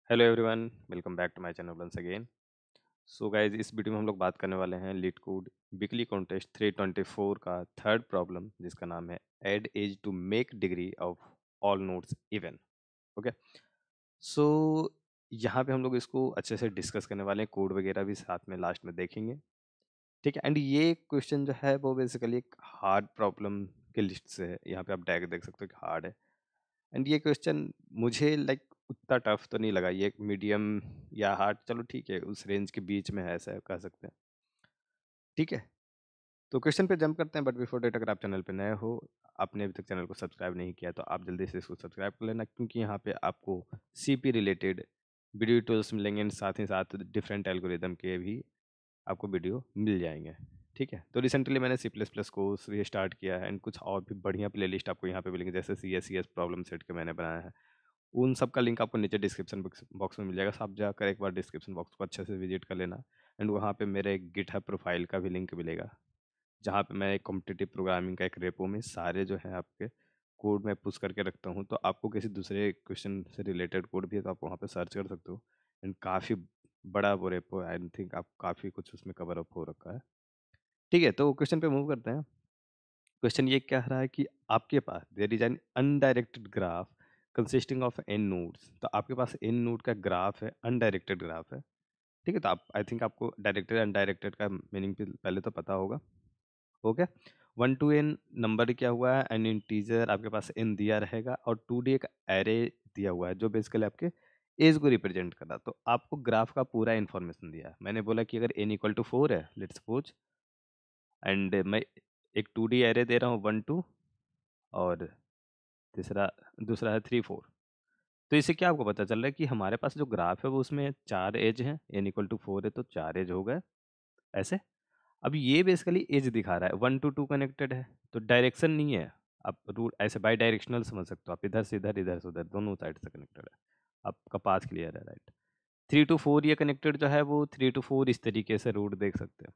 Hello everyone, welcome back to my channel once again. So guys, इस video में हम लोग बात करने वाले हैं लीड कोड वीकली कॉन्टेस्ट 324 का थर्ड प्रॉब्लम, जिसका नाम है add edge to make degree of all nodes even. Okay, so यहाँ पे हम लोग इसको अच्छे से डिस्कस करने वाले हैं, कोड वगैरह भी साथ में लास्ट में देखेंगे। ठीक है, एंड ये क्वेश्चन जो है वो बेसिकली एक हार्ड प्रॉब्लम के लिस्ट से है। यहाँ पे आप डायरेक्ट देख सकते हो कि हार्ड है। एंड ये क्वेश्चन मुझे लाइक उतना टफ तो नहीं लगा, ये मीडियम या हार्ड, चलो ठीक है, उस रेंज के बीच में है, ऐसा कह सकते हैं। ठीक है, तो क्वेश्चन पे जंप करते हैं, बट बिफोर डेट अगर आप चैनल पे नए हो, आपने अभी तक चैनल को सब्सक्राइब नहीं किया, तो आप जल्दी से इसको सब्सक्राइब कर लेना, क्योंकि यहाँ पे आपको सीपी रिलेटेड वीडियो ट्यूटोरियल्स मिलेंगे एंड साथ ही साथ डिफरेंट एल्गोरिदम के भी आपको वीडियो मिल जाएंगे। ठीक है, तो रिसेंटली मैंने सी प्लस प्लस को स्टार्ट किया है, एंड कुछ और भी बढ़िया प्लेलिस्ट आपको यहाँ पे मिलेंगे, जैसे सी एस प्रॉब्लम सेट के मैंने बनाया है। उन सब का लिंक आपको नीचे डिस्क्रिप्शन बॉक्स में मिल जाएगा, सब जाकर एक बार डिस्क्रिप्शन बॉक्स को अच्छे से विजिट कर लेना। एंड वहाँ पे मेरे एक गिटहब प्रोफाइल का भी लिंक मिलेगा, जहाँ पे मैं एक कॉम्पिटिटिव प्रोग्रामिंग का एक रेपो में सारे जो है आपके कोड में पुश करके रखता हूँ, तो आपको किसी दूसरे क्वेश्चन से रिलेटेड कोड भी है तो आप वहाँ पे सर्च कर सकते हो। एंड काफ़ी बड़ा वो रेपो, आई थिंक आप काफ़ी कुछ उसमें कवर अप हो रखा है। ठीक है, तो क्वेश्चन पे मूव करते हैं। क्वेश्चन ये कह रहा है कि आपके पास there is an undirected graph consisting of N nodes. तो आपके पास एन नोड का ग्राफ है, अनडायरेक्टेड ग्राफ है। ठीक है, तो आप आई थिंक आपको डायरेक्टेड अनडायरेक्टेड का मीनिंग पहले तो पता होगा। ओके, 1 to n नंबर क्या हुआ है, एन इंटीजर आपके पास एन दिया रहेगा, और 2D एक एरे दिया हुआ है जो बेसिकली आपके एज को रिप्रेजेंट कर रहा है। तो आपको ग्राफ का पूरा इन्फॉर्मेशन दिया है। मैंने बोला कि अगर n=4 है, लेट्स सपोज, एंड मैं एक 2D एरे दे रहा हूँ 1 2, और तीसरा दूसरा है 3 4। तो इससे क्या आपको पता चल रहा है कि हमारे पास जो ग्राफ है वो उसमें 4 एज हैं, n=4 है तो 4 एज हो गए ऐसे। अब ये बेसिकली एज दिखा रहा है, 1 to 2 कनेक्टेड है, तो डायरेक्शन नहीं है। आप रूट ऐसे बाई डायरेक्शनल समझ सकते हो, आप इधर से उधर दोनों साइड से कनेक्टेड है, आपका पाथ क्लियर है, राइट। 3 to 4 ये कनेक्टेड जो है वो 3 to 4 इस तरीके से रूट देख सकते हो।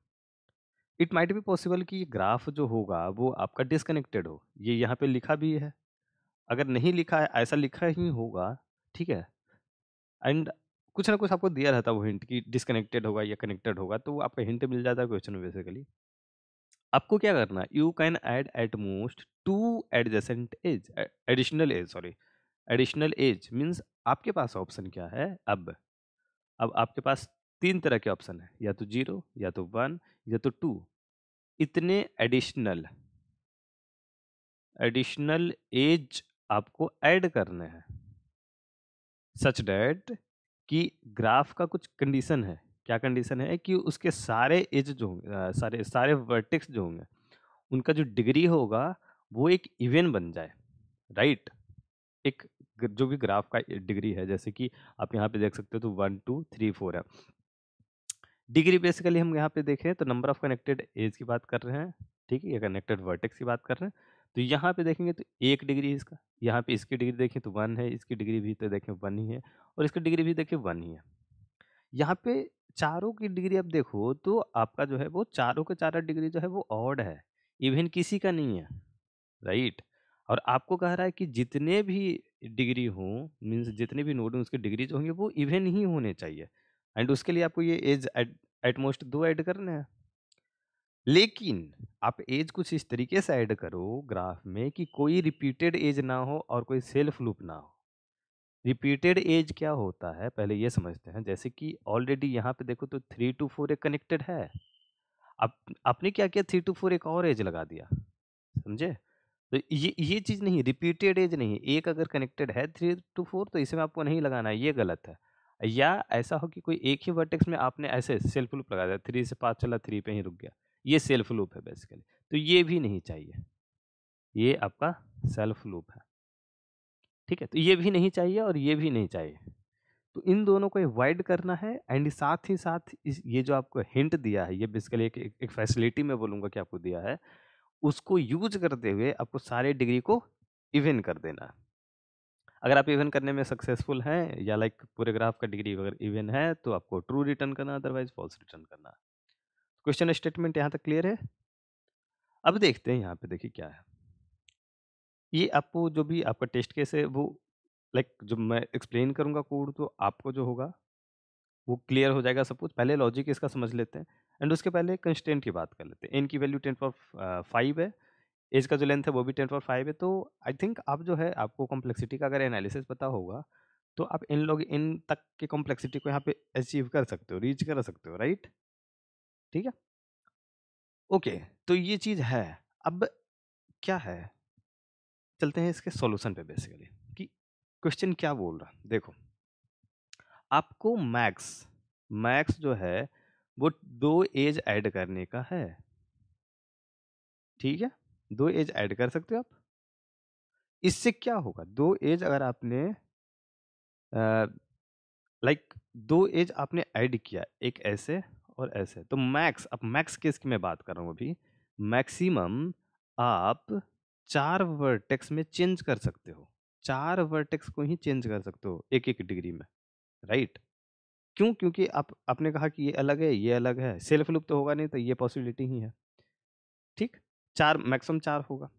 इट माइट बी पॉसिबल कि ये ग्राफ जो होगा वो आपका डिसकनेक्टेड हो, ये यहाँ पे लिखा भी है। अगर नहीं लिखा है, ऐसा लिखा ही होगा, ठीक है, एंड कुछ ना कुछ आपको दिया रहता है वो हिंट कि डिसकनेक्टेड होगा या कनेक्टेड होगा, तो वो आपका हिंट मिल जाता है क्वेश्चन में बेसिकली। आपको क्या करना है, you can add at most 2 adjacent edge, additional edge, sorry, additional edge means आपके पास ऑप्शन क्या है अब आपके पास 3 तरह के ऑप्शन है, या तो 0, या तो 1, या तो 2। इतने एडिशनल एडिशनल एज आपको ऐड करने हैं, सच डैट कि ग्राफ का कुछ कंडीशन है। क्या कंडीशन है कि उसके सारे एज जो होंगे, सारे सारे वर्टेक्स जो होंगे, उनका जो डिग्री होगा वो एक इवन बन जाए, राइट। एक जो भी ग्राफ का डिग्री है, जैसे कि आप यहाँ पे देख सकते हो, तो 1 2 3 4 है। डिग्री बेसिकली हम यहाँ पे देखें तो नंबर ऑफ कनेक्टेड एज की बात कर रहे हैं, ठीक है, या कनेक्टेड वर्टेक्स की बात कर रहे हैं। तो यहाँ पे देखेंगे तो 1 डिग्री है इसका, यहाँ पे इसकी डिग्री देखें तो 1 है, इसकी डिग्री भी तो देखें 1 ही है, और इसकी डिग्री भी देखें 1 ही है। यहाँ पे चारों की डिग्री अब देखो तो आपका जो है वो चारों के चारों डिग्री जो है वो ऑड है, इवन किसी का नहीं है, राइट। और आपको कह रहा है कि जितने भी डिग्री हों, मीन्स जितने भी नोड हों, उसके डिग्री जो होंगे वो इवन ही होने चाहिए। एंड उसके लिए आपको ये एज एटमोस्ट 2 ऐड करने हैं। लेकिन आप एज कुछ इस तरीके से ऐड करो ग्राफ में कि कोई रिपीटेड एज ना हो और कोई सेल्फ लूप ना हो। रिपीटेड एज क्या होता है पहले ये समझते हैं। जैसे कि ऑलरेडी यहाँ पे देखो तो 3 to 4 एक कनेक्टेड है। अब आपने क्या किया, 3 to 4 एक और एज लगा दिया, समझे। तो ये चीज नहीं, रिपीटेड एज नहीं, एक अगर कनेक्टेड है 3 to 4 तो इसमें आपको नहीं लगाना है, ये गलत है। या ऐसा हो कि कोई एक ही वर्टेक्स में आपने ऐसे सेल्फ लूप लगा दिया, 3 से 5 चला, 3 पे ही रुक गया, ये सेल्फ लूप है बेसिकली। तो ये भी नहीं चाहिए, ये आपका सेल्फ लूप है, ठीक है। तो ये भी नहीं चाहिए और ये भी नहीं चाहिए, तो इन दोनों को अवॉइड करना है। एंड साथ ही साथ इस ये जो आपको हिंट दिया है, ये बेसिकली एक फैसिलिटी मैं बोलूँगा कि आपको दिया है, उसको यूज करते हुए आपको सारे डिग्री को इवन कर देना है। अगर आप इवन करने में सक्सेसफुल हैं, या लाइक पूरे ग्राफ का डिग्री अगर इवन है, तो आपको ट्रू रिटर्न करना, अदरवाइज फॉल्स रिटर्न करना। क्वेश्चन स्टेटमेंट यहाँ तक क्लियर है। अब देखते हैं यहाँ पे, देखिए क्या है। ये आपको जो भी आपका टेस्ट केस है वो लाइक जब मैं एक्सप्लेन करूंगा कोड तो आपको जो होगा वो क्लियर हो जाएगा सब कुछ। पहले लॉजिक इसका समझ लेते हैं एंड उसके पहले कंस्टेंट की बात कर लेते हैं। एन की वैल्यू 10 पावर 5 है, एज का जो लेंथ है वो भी 10 पावर 5 है। तो आई थिंक आप जो है आपको कॉम्प्लेक्सिटी का अगर एनालिसिस पता होगा तो आप इन लोग इन तक की कॉम्प्लेक्सिटी को यहाँ पे अचीव कर सकते हो, रीच कर सकते हो, राइट? ठीक है, ओके। तो ये चीज़ है। अब क्या है, चलते हैं इसके सॉल्यूशन पे बेसिकली कि क्वेश्चन क्या बोल रहा है। देखो, आपको मैक्स मैक्स जो है वो 2 एज ऐड करने का है, ठीक है? 2 एज ऐड कर सकते हो आप। इससे क्या होगा, 2 एज अगर आपने लाइक 2 एज आपने ऐड किया, एक ऐसे और ऐसे, तो मैक्स, अब मैक्स केस की मैं बात कर रहा हूँ अभी, मैक्सिमम आप 4 वर्टेक्स में चेंज कर सकते हो। 4 वर्टेक्स को ही चेंज कर सकते हो एक-एक डिग्री में, राइट? क्यों? क्योंकि आप आपने कहा कि ये अलग है, ये अलग है, सेल्फ लूप तो होगा नहीं, तो ये पॉसिबिलिटी ही है, ठीक? 4 मैक्सिमम 4 होगा।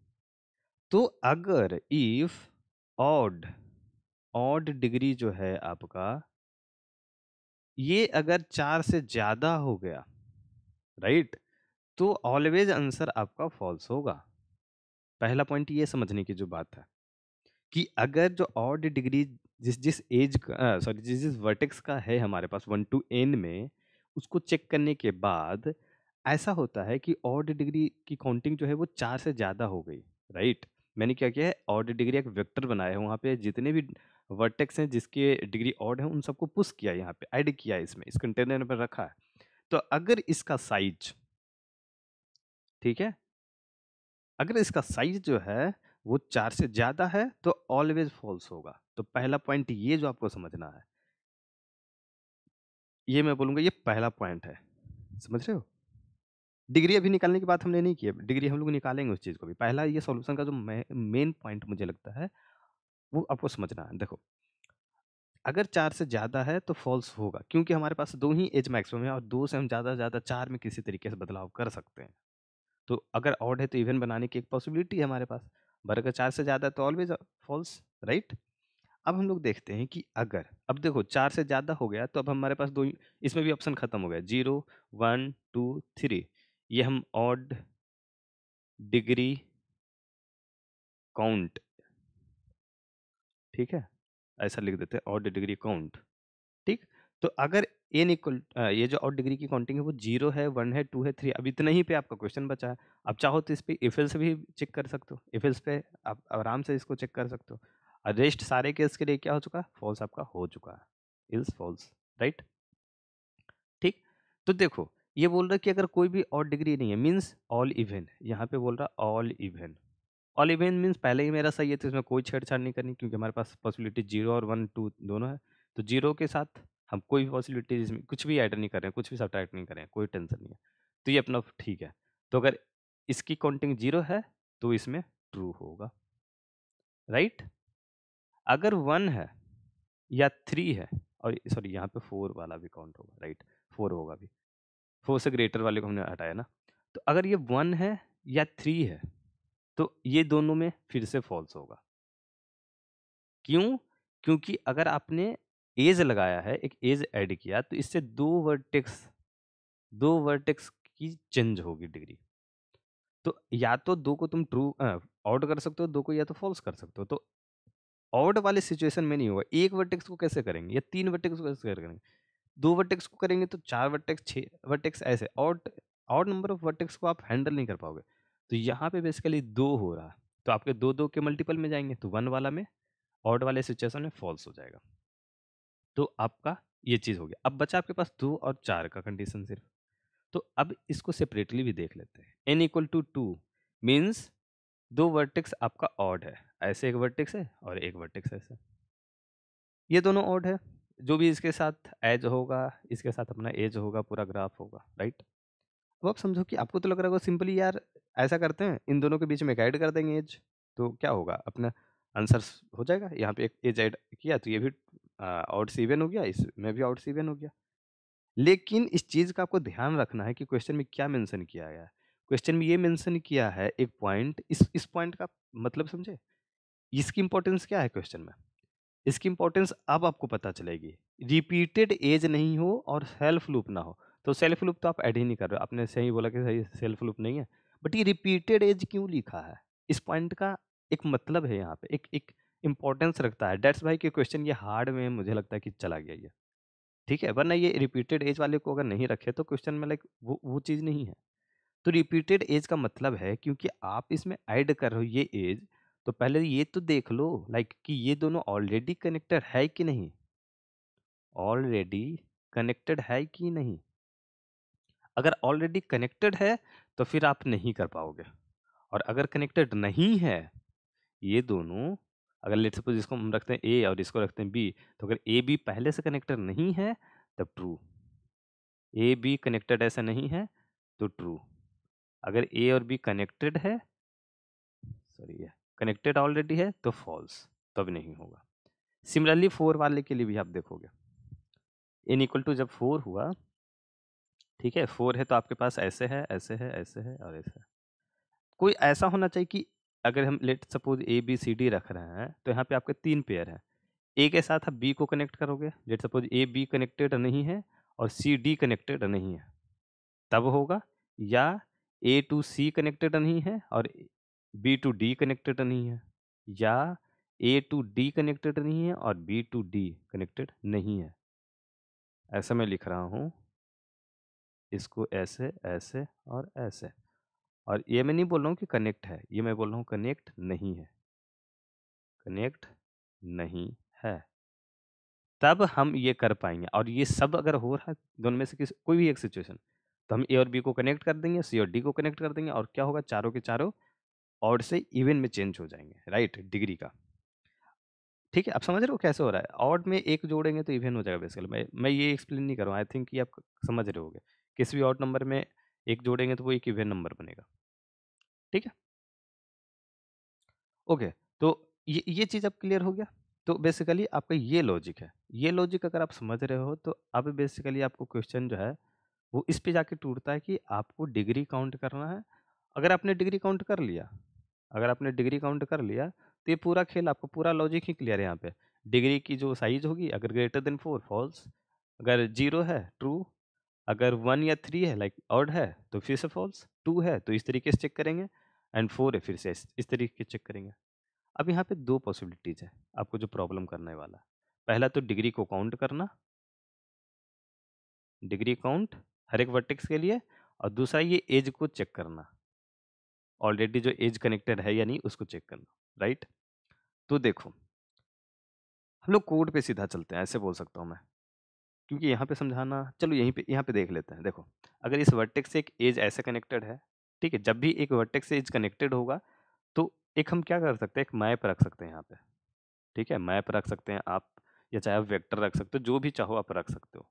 तो अगर इफ ऑड ऑड डिग्री जो है आपका, ये अगर 4 से ज़्यादा हो गया, राइट? तो ऑलवेज आंसर आपका फॉल्स होगा। पहला पॉइंट ये समझने की जो बात है कि अगर जो ऑड डिग्री जिस जिस एज का सॉरी जिस जिस वर्टेक्स का है हमारे पास 1 टू n में, उसको चेक करने के बाद ऐसा होता है कि ऑड डिग्री की काउंटिंग जो है वो 4 से ज़्यादा हो गई, राइट? मैंने क्या किया है, ऑड डिग्री एक वेक्टर बनाया है, वहाँ पे जितने भी वर्टेक्स हैं जिसके डिग्री ऑड है उन सबको पुश किया, यहाँ पे ऐड किया है, इसमें इस कंटेनर में रखा है। तो अगर इसका साइज, ठीक है, अगर इसका साइज जो है वो 4 से ज़्यादा है तो ऑलवेज फॉल्स होगा। तो पहला पॉइंट ये जो आपको समझना है, ये मैं बोलूँगा ये पहला पॉइंट है। समझ रहे हो? डिग्री अभी निकालने की बात हमने नहीं की है, डिग्री हम लोग निकालेंगे उस चीज़ को भी। पहला ये सॉल्यूशन का जो मेन पॉइंट मुझे लगता है, वो आपको समझना है। देखो, अगर 4 से ज़्यादा है तो फॉल्स होगा, क्योंकि हमारे पास 2 ही एज मैक्सिमम है और 2 से हम ज़्यादा से ज़्यादा 4 में किसी तरीके से बदलाव कर सकते हैं। तो अगर ऑड है तो इवन बनाने की एक पॉसिबिलिटी है हमारे पास, बट अगर 4 से ज़्यादा है तो ऑलवेज फॉल्स, राइट? अब हम लोग देखते हैं कि अगर, अब देखो 4 से ज़्यादा हो गया तो अब हमारे पास 2 ही, इसमें भी ऑप्शन खत्म हो गया, 0, 1, 2, 3, ये हम ऑड डिग्री काउंट, ठीक है? ऐसा लिख देते हैं, ऑड डिग्री काउंट, ठीक? तो अगर n इक्वल ये जो ऑड डिग्री की काउंटिंग है वो 0 है, 1 है, 2 है, 3, अब इतना ही पे आपका क्वेश्चन बचा है। अब चाहो तो इस पे इफ एल्स भी चेक कर सकते हो, इफ एल्स पे आप आराम से इसको चेक कर सकते हो। और रेस्ट सारे केस के लिए क्या हो चुका है, फॉल्स आपका हो चुका है, इल्स फॉल्स, राइट? ठीक? तो देखो, ये बोल रहा है कि अगर कोई भी ऑड डिग्री नहीं है, मीन्स ऑल इवन, यहाँ पे बोल रहा है all even. All even means पहले ही मेरा सही है, तो इसमें कोई छेड़छाड़ नहीं करनी, क्योंकि हमारे पास पॉसिबिलिटी 0 और 1, 2 दोनों है। तो 0 के साथ हम कोई भी पॉसिबिलिटी इसमें कुछ भी ऐड नहीं कर रहे हैं, कुछ भी सब्ट्रैक्ट नहीं कर रहे हैं, कोई टेंशन नहीं है। तो ये अपना ठीक है। तो अगर इसकी काउंटिंग 0 है, तो इसमें ट्रू होगा, राइट? अगर 1 है या 3 है, और सॉरी यहाँ पे 4 वाला भी काउंट होगा, राइट? 4 होगा भी, 4 से ग्रेटर वाले को हमने हटाया ना। तो अगर ये 1 है या 3 है, तो ये दोनों में फिर से फॉल्स होगा। क्यों? क्योंकि अगर आपने एज लगाया है, एक एज ऐड किया, तो इससे 2 वर्टेक्स की चेंज होगी डिग्री। तो या तो 2 को तुम ट्रू ऑड कर सकते हो, 2 को या तो फॉल्स कर सकते हो। तो ऑड वाले सिचुएशन में नहीं होगा। 1 वर्टेक्स को कैसे करेंगे या 3 वर्टेक्स को कैसे करेंगे? 2 वर्टेक्स को करेंगे तो 4 वर्टेक्स, 6 वर्टेक्स, ऐसे odd odd number of vertex को आप हैंडल नहीं कर पाओगे। तो यहाँ पे बेसिकली 2 हो रहा है, तो आपके 2-2 के मल्टीपल में जाएँगे, तो 1 वाला में, ऑड वाले सिचुएशन में फॉल्स हो जाएगा। तो आपका ये चीज़ हो गया। अब बचा आपके पास 2 और 4 का कंडीशन सिर्फ। तो अब इसको सेपरेटली भी देख लेते हैं। n equal to 2 means 2 vertex आपका ऑड है। ऐसे एक वर्टेक्स है और एक वर्टेक्स ऐसे। ये दोनों ऑड है। जो भी इसके साथ एज होगा, इसके साथ अपना एज होगा, पूरा ग्राफ होगा, राइट? अब आप समझो कि आपको तो लग रहा होगा सिंपली यार ऐसा करते हैं, इन दोनों के बीच में एक ऐड कर देंगे एज, तो क्या होगा, अपना आंसर हो जाएगा। यहाँ पे एक एज ऐड किया तो ये भी ऑड से इवन हो गया, इसमें भी ऑड से इवन हो गया। लेकिन इस चीज़ का आपको ध्यान रखना है कि क्वेश्चन में क्या मेंशन किया गया है। क्वेश्चन में ये मेंशन किया है एक पॉइंट, इस पॉइंट का मतलब समझे? इसकी इंपॉर्टेंस क्या है क्वेश्चन में? इसकी इंपॉर्टेंस अब आपको पता चलेगी। रिपीटेड एज नहीं हो और सेल्फ लूप ना हो, तो सेल्फ लूप तो आप ऐड ही नहीं कर रहे हो, आपने सही बोला कि सही सेल्फ लूप नहीं है, बट ये रिपीटेड एज क्यों लिखा है? इस पॉइंट का एक मतलब है यहाँ पे, एक एक इंपॉर्टेंस रखता है। डेट्स भाई के क्वेश्चन ये हार्ड में मुझे लगता है कि चला गया ये, ठीक है, वरना ये रिपीटेड एज वाले को अगर नहीं रखे तो क्वेश्चन में लाइक वो चीज़ नहीं है। तो रिपीटेड एज का मतलब है क्योंकि आप इसमें ऐड कर रहे हो ये एज, तो पहले ये तो देख लो लाइक कि ये दोनों ऑलरेडी कनेक्टेड है कि नहीं, ऑलरेडी कनेक्टेड है कि नहीं। अगर ऑलरेडी कनेक्टेड है तो फिर आप नहीं कर पाओगे, और अगर कनेक्टेड नहीं है ये दोनों, अगर लेट्स सपोज इसको हम रखते हैं ए और इसको रखते हैं बी, तो अगर ए बी पहले से कनेक्टेड नहीं है तब ट्रू, ए बी कनेक्टेड ऐसा नहीं है तो ट्रू, अगर ए और बी कनेक्टेड है, सॉरी है कनेक्टेड ऑलरेडी है तो फॉल्स, तब नहीं होगा। सिमिलरली 4 वाले के लिए भी आप देखोगे, n इक्वल टू जब 4 हुआ, ठीक है 4 है तो आपके पास ऐसे है ऐसे है ऐसे है और ऐसे है, कोई ऐसा होना चाहिए कि अगर हम let suppose A B C D रख रहे हैं तो यहाँ पे आपके 3 पेयर हैं, ए के साथ आप बी को कनेक्ट करोगे, late suppose A be connected नहीं है और सी डी कनेक्टेड नहीं है तब होगा, या ए टू सी कनेक्टेड नहीं है और बी टू डी कनेक्टेड नहीं है, या ए टू डी कनेक्टेड नहीं है और बी टू डी कनेक्टेड नहीं है। ऐसा मैं लिख रहा हूँ, इसको ऐसे ऐसे और ऐसे, और ये मैं नहीं बोल रहा हूँ कि कनेक्ट है, ये मैं बोल रहा हूँ कनेक्ट नहीं है, कनेक्ट नहीं है, तब हम ये कर पाएंगे। और ये सब अगर हो रहा है दोनों में से किसी कोई भी एक सिचुएशन, तो हम ए और बी को कनेक्ट कर देंगे, सी और डी को कनेक्ट कर देंगे, और क्या होगा, चारों के चारों ऑड से इवन में चेंज हो जाएंगे, राइट, डिग्री का। ठीक है, आप समझ रहे हो कैसे हो रहा है, ऑड में एक जोड़ेंगे तो इवन हो जाएगा बेसिकली। मैं ये एक्सप्लेन नहीं कर रहा हूँ, आई थिंक कि आप समझ रहे होगे, किसी भी ऑड नंबर में एक जोड़ेंगे तो वो एक इवन नंबर बनेगा, ठीक है। ओके, तो ये चीज़ अब क्लियर हो गया। तो बेसिकली आपका ये लॉजिक है, ये लॉजिक अगर आप समझ रहे हो तो अब बेसिकली आपको क्वेश्चन जो है वो इस पे जाके टूटता है कि आपको डिग्री काउंट करना है। अगर आपने डिग्री काउंट कर लिया, अगर आपने डिग्री काउंट कर लिया तो ये पूरा खेल, आपको पूरा लॉजिक ही क्लियर है यहाँ पे। डिग्री की जो साइज होगी, अगर ग्रेटर देन 4 फॉल्स, अगर 0 है ट्रू, अगर 1 या 3 है लाइक ऑड है तो फिर से फॉल्स, 2 है तो इस तरीके से चेक करेंगे, एंड 4 है फिर से इस तरीके से चेक करेंगे। अब यहाँ पे 2 पॉसिबिलिटीज़ है आपको जो प्रॉब्लम करने वाला है। पहला तो डिग्री को काउंट करना, डिग्री काउंट हर एक वर्टेक्स के लिए, और दूसरा ये एज को चेक करना, ऑलरेडी जो एज कनेक्टेड है या नहीं उसको चेक करना, राइट। तो देखो हम लोग कोड पे सीधा चलते हैं, ऐसे बोल सकता हूँ मैं, क्योंकि यहाँ पे समझाना, चलो यहीं पे यहाँ पे देख लेते हैं। देखो अगर इस वर्टेक्स से एक एज ऐसे कनेक्टेड है, ठीक है, जब भी एक वर्टेक्स से एज कनेक्टेड होगा तो एक हम क्या कर सकते हैं, एक मैप रख सकते हैं यहाँ पे, ठीक है, मैप रख सकते हैं आप, या चाहे आप वेक्टर रख सकते हो, जो भी चाहो आप रख सकते हो।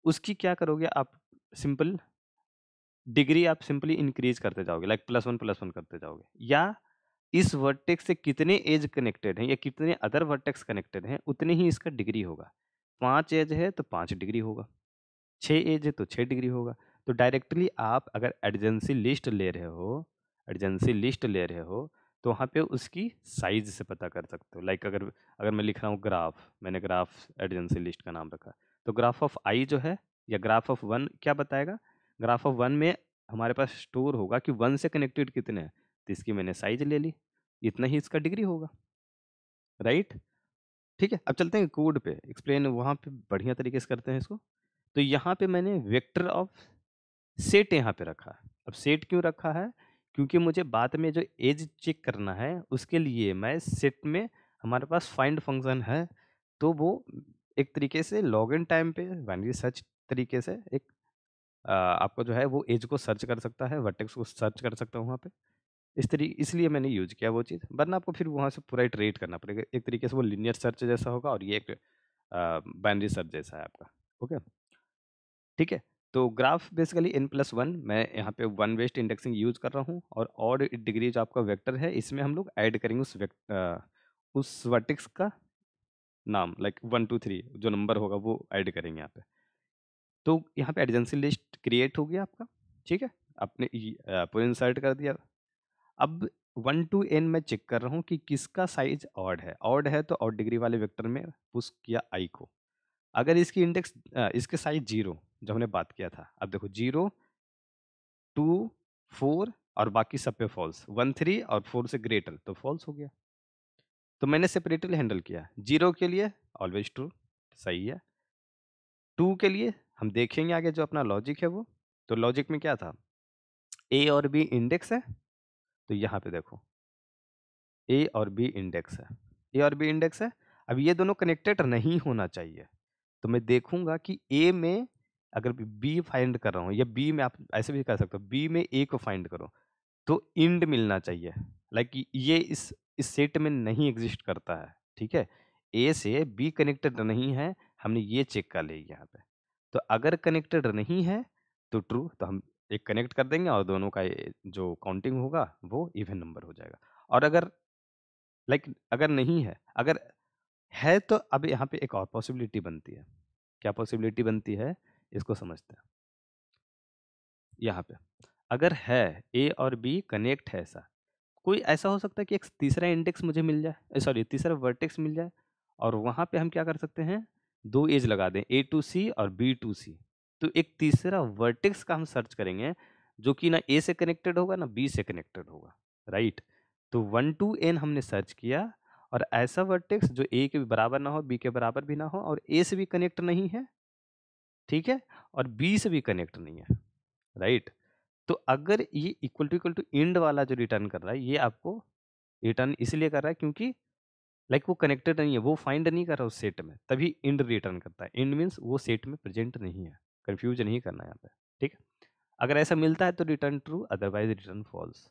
उसकी क्या करोगे आप, सिंपल डिग्री आप सिंपली इंक्रीज करते जाओगे, लाइक +1 +1 करते जाओगे, या इस वर्टेक्स से कितने एज कनेक्टेड हैं या कितने अदर वर्टेक्स कनेक्टेड हैं उतने ही इसका डिग्री होगा। 5 एज है तो 5 डिग्री होगा, 6 एज है तो 6 डिग्री होगा। तो डायरेक्टली आप अगर एडजेंसी लिस्ट ले रहे हो, एडजेंसी लिस्ट ले रहे हो, तो वहाँ पे उसकी साइज से पता कर सकते हो। लाइक अगर अगर मैं लिख रहा हूँ ग्राफ, मैंने ग्राफ एडजेंसी लिस्ट का नाम रखा, तो ग्राफ ऑफ आई जो है या ग्राफ ऑफ 1 क्या बताएगा, ग्राफ ऑफ 1 में हमारे पास स्टोर होगा कि 1 से कनेक्टेड कितने हैं, तो इसकी मैंने साइज ले ली, इतना ही इसका डिग्री होगा, राइट। ठीक है, अब चलते हैं कोड पे, एक्सप्लेन वहाँ पे बढ़िया तरीके से करते हैं इसको। तो यहाँ पे मैंने वेक्टर ऑफ सेट यहाँ पे रखा है। अब सेट क्यों रखा है, क्योंकि मुझे बाद में जो एज चेक करना है उसके लिए मैं सेट में, हमारे पास फाइंड फंक्शन है, तो वो एक तरीके से लॉगिन टाइम पे बाइनरी सर्च तरीके से एक आपको जो है वो एज को सर्च कर सकता है, वर्टेक्स को सर्च कर सकता हूँ वहाँ पे। इसलिए मैंने यूज़ किया वो चीज़, वरना आपको फिर वहाँ से पूरा इटरेट करना पड़ेगा। एक तरीके से वो लीनियर सर्च जैसा होगा और ये एक बाइनरी सर्च जैसा है आपका। ओके, ठीक है। तो ग्राफ बेसिकली n+1, मैं यहाँ पे 1 वेस्ट इंडेक्सिंग यूज़ कर रहा हूँ, और ऑड डिग्री जो आपका वेक्टर है इसमें हम लोग ऐड करेंगे उस वर्टेक्स का नाम, लाइक 1 2 3 जो नंबर होगा वो ऐड करेंगे यहाँ पे। तो यहाँ पे एडजेंसी लिस्ट क्रिएट हो गया आपका, ठीक है, आपने पूरा इंसर्ट कर दिया। अब 1 टू n मैं चेक कर रहा हूँ कि किसका साइज ऑड है तो ऑड डिग्री वाले वेक्टर में पुश किया i को। अगर इसकी इंडेक्स इसके साइज 0 जो हमने बात किया था, अब देखो 0, 2, 4 और बाकी सब पे फॉल्स, 1, 3 और 4 से ग्रेटर तो फॉल्स हो गया। तो मैंने सेपरेटली हैंडल किया। 0 के लिए ऑलवेज ट्रू, सही है। 2 के लिए हम देखेंगे आगे जो अपना लॉजिक है वो। तो लॉजिक में क्या था? ए और बी इंडेक्स है, तो यहाँ पे देखो ए और बी इंडेक्स है। ए और बी इंडेक्स है। अब ये दोनों कनेक्टेड नहीं होना चाहिए। तो मैं देखूंगा कि ए में अगर बी फाइंड कर रहा हूँ या बी में, आप ऐसे भी कर सकते हो, बी में ए को फाइंड करो तो इंड मिलना चाहिए। लाइक ये इस सेट में नहीं एग्जिस्ट करता है, ठीक है। ए से बी कनेक्टेड नहीं है, हमने ये चेक कर लिया यहाँ पे। तो अगर कनेक्टेड नहीं है तो ट्रू, तो हम एक कनेक्ट कर देंगे और दोनों का जो काउंटिंग होगा वो इवन नंबर हो जाएगा। और अगर अगर नहीं है, अगर है तो अब यहाँ पे एक और पॉसिबिलिटी बनती है। क्या पॉसिबिलिटी बनती है इसको समझते हैं। यहाँ पे अगर है ए और बी कनेक्ट है, ऐसा कोई ऐसा हो सकता है कि एक तीसरा इंडेक्स मुझे मिल जाए, सॉरी तीसरा वर्टेक्स मिल जाए, और वहां पे हम क्या कर सकते हैं, दो एज लगा दें, ए टू सी और बी टू सी। तो एक तीसरा वर्टेक्स का हम सर्च करेंगे जो कि ना ए से कनेक्टेड होगा ना बी से कनेक्टेड होगा, राइट। तो 1 टू n हमने सर्च किया और ऐसा वर्टेक्स जो ए के बराबर ना हो, बी के बराबर भी ना हो और ए से भी कनेक्ट नहीं है, ठीक है, और बी से भी कनेक्ट नहीं है, राइट। तो अगर ये इक्वल टू इंड वाला जो रिटर्न कर रहा है, ये आपको रिटर्न इसलिए कर रहा है क्योंकि वो कनेक्टेड नहीं है, वो फाइंड नहीं कर रहा उस सेट में, तभी इंड रिटर्न करता है। इंड मीन्स वो सेट में प्रेजेंट नहीं है, कंफ्यूज नहीं करना यहाँ पे, ठीक है। अगर ऐसा मिलता है तो return true, otherwise return false.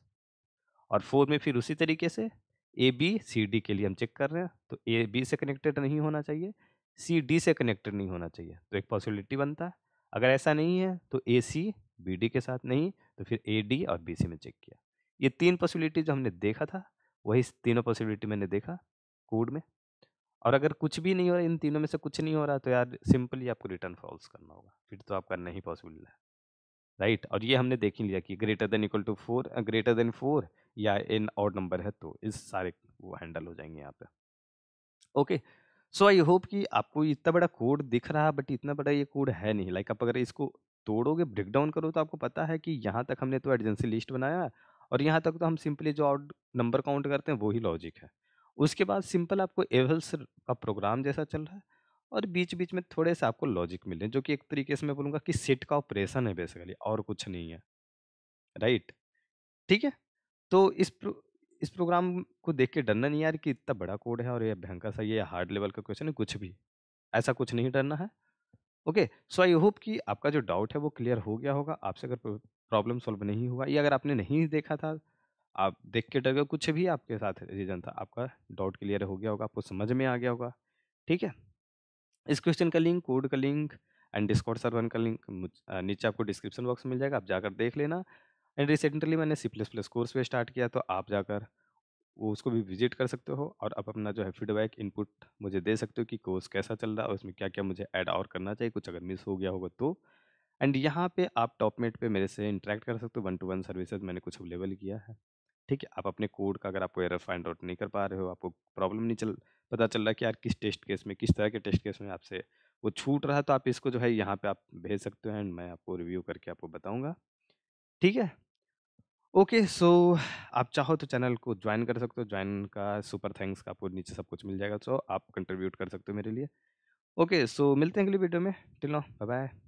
और 4 में फिर उसी तरीके से ए बी सी डी के लिए हम चेक कर रहे हैं, तो ए बी से कनेक्टेड नहीं होना चाहिए, सी डी से कनेक्टेड नहीं होना चाहिए, तो एक पॉसिबिलिटी बनता है। अगर ऐसा नहीं है तो ए सी बी डी के साथ नहीं, तो फिर ए डी और बी सी में चेक किया। ये 3 पॉसिबिलिटी जो हमने देखा था, वही तीनों पॉसिबिलिटी मैंने देखा कोड में। और अगर कुछ भी नहीं हो रहा, इन तीनों में से कुछ नहीं हो रहा, तो यार सिंपली आपको रिटर्न फॉल्स करना होगा, फिर तो आपका नहीं पॉसिबल है, राइट। और ये हमने देख ही लिया कि greater than equal to 4, greater than 4 या इन ऑड नंबर है तो इस सारे वो हैंडल हो जाएंगे यहाँ पे। ओके, सो आई होप कि आपको इतना बड़ा कोड दिख रहा है, बट इतना बड़ा ये कोड है नहीं। आप अगर इसको तोड़ोगे, ब्रेक डाउन करो, तो आपको पता है कि यहाँ तक हमने तो एडजेंसी लिस्ट बनाया और यहाँ तक तो हम सिंपली जो ऑड नंबर काउंट करते हैं वही लॉजिक है। उसके बाद सिंपल आपको एवल्स का प्रोग्राम जैसा चल रहा है और बीच बीच में थोड़े से आपको लॉजिक मिले, जो कि एक तरीके से मैं बोलूँगा कि सेट का ऑपरेशन है बेसिकली, और कुछ नहीं है, राइट। ठीक है। तो इस प्रोग्राम को देख के डरना नहीं यार कि इतना बड़ा कोड है और ये भयंकर सा ये हार्ड लेवल का क्वेश्चन है, कुछ भी ऐसा कुछ नहीं डरना है। ओके, सो आई होप कि आपका जो डाउट है वो क्लियर हो गया होगा। आपसे अगर प्रॉब्लम सॉल्व नहीं हुआ या अगर आपने नहीं देखा था, आप देख के डर गए, कुछ भी आपके साथ रीजन था, आपका डाउट क्लियर हो गया होगा, आपको समझ में आ गया होगा, ठीक है। इस क्वेश्चन का लिंक, कोड का लिंक एंड डिस्कॉर्ड सर्वर का लिंक नीचे आपको डिस्क्रिप्शन बॉक्स में मिल जाएगा, आप जाकर देख लेना। एंड रिसेंटली मैंने सी प्लस प्लस कोर्स पे स्टार्ट किया, तो आप जाकर वो उसको भी विजिट कर सकते हो और आप अपना जो है फीडबैक इनपुट मुझे दे सकते हो कि कोर्स कैसा चल रहा है और उसमें क्या क्या मुझे ऐड और करना चाहिए, कुछ अगर मिस हो गया होगा तो। एंड यहाँ पे आप टॉपमेट पे मेरे से इंटरेक्ट कर सकते हो, 1 टू 1 सर्विसेज मैंने कुछ अवेलेबल किया है, ठीक है। आप अपने कोड का अगर आपको एरर फाइंड आउट नहीं कर पा रहे हो, आपको प्रॉब्लम नहीं पता चल रहा कि यार किस टेस्ट केस में, किस तरह के टेस्ट केस में आपसे वो छूट रहा है, तो आप इसको जो है यहाँ पे आप भेज सकते हो एंड मैं आपको रिव्यू करके आपको बताऊँगा, ठीक है। ओके, सो आप चाहो तो चैनल को ज्वाइन कर सकते हो, ज्वाइन का सुपर थैंक्स का आपको नीचे सब कुछ मिल जाएगा, सो आप कंट्रीब्यूट कर सकते हो मेरे लिए। ओके, सो मिलते हैं अगली वीडियो में, टिल नाउ बाय बाय।